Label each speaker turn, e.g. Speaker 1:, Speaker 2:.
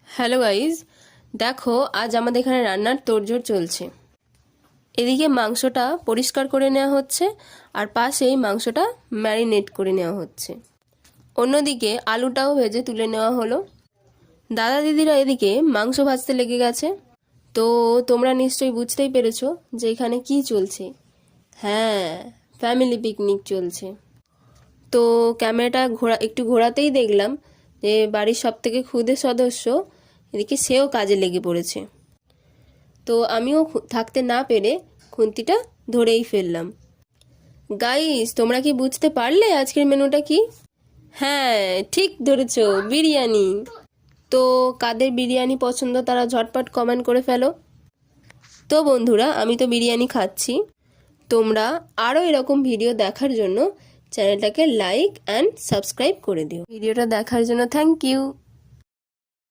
Speaker 1: Hello guys, দেখো আজ আমাদের এখানে রান্নার তোড়জোড় চলছে। এদিকে মাংসটা পরিষ্কার করে নেওয়া হচ্ছে আর পাশেই মাংসটা ম্যারিনেট করে নেওয়া হচ্ছে। অন্যদিকে আলুটাও ভেজে তুলে নেওয়া হলো। দাদা দিদিরা এদিকে মাংস ভাজতে লেগে গেছে। তো তোমরা নিশ্চয়ই বুঝতেই পেরেছো যে এখানে কি চলছে। হ্যাঁ, ফ্যামিলি পিকনিক চলছে। তো ক্যামেরাটা একটু ঘোরাতেই দেখলাম যে বাড়ির সবথেকে ক্ষুদে সদস্য এদিকে সেও কাজে লেগে পড়েছে। তো আমিও থাকতে না পেরে খুন্তিটা ধরেই ফেললাম। গাইস, তোমরা কি বুঝতে পারলে আজকের মেনুটা কি? হ্যাঁ, ঠিক ধরেছো, বিরিয়ানি। তো কাদের বিরিয়ানি পছন্দ তারা ঝটপট কমেন্ট করে ফেলো। তো বন্ধুরা, আমি তো বিরিয়ানি খাচ্ছি। তোমরা আরও এরকম ভিডিও দেখার জন্য চ্যানেলটাকে লাইক অ্যান্ড সাবস্ক্রাইব করে দিও। ভিডিওটা দেখার জন্য থ্যাংক ইউ।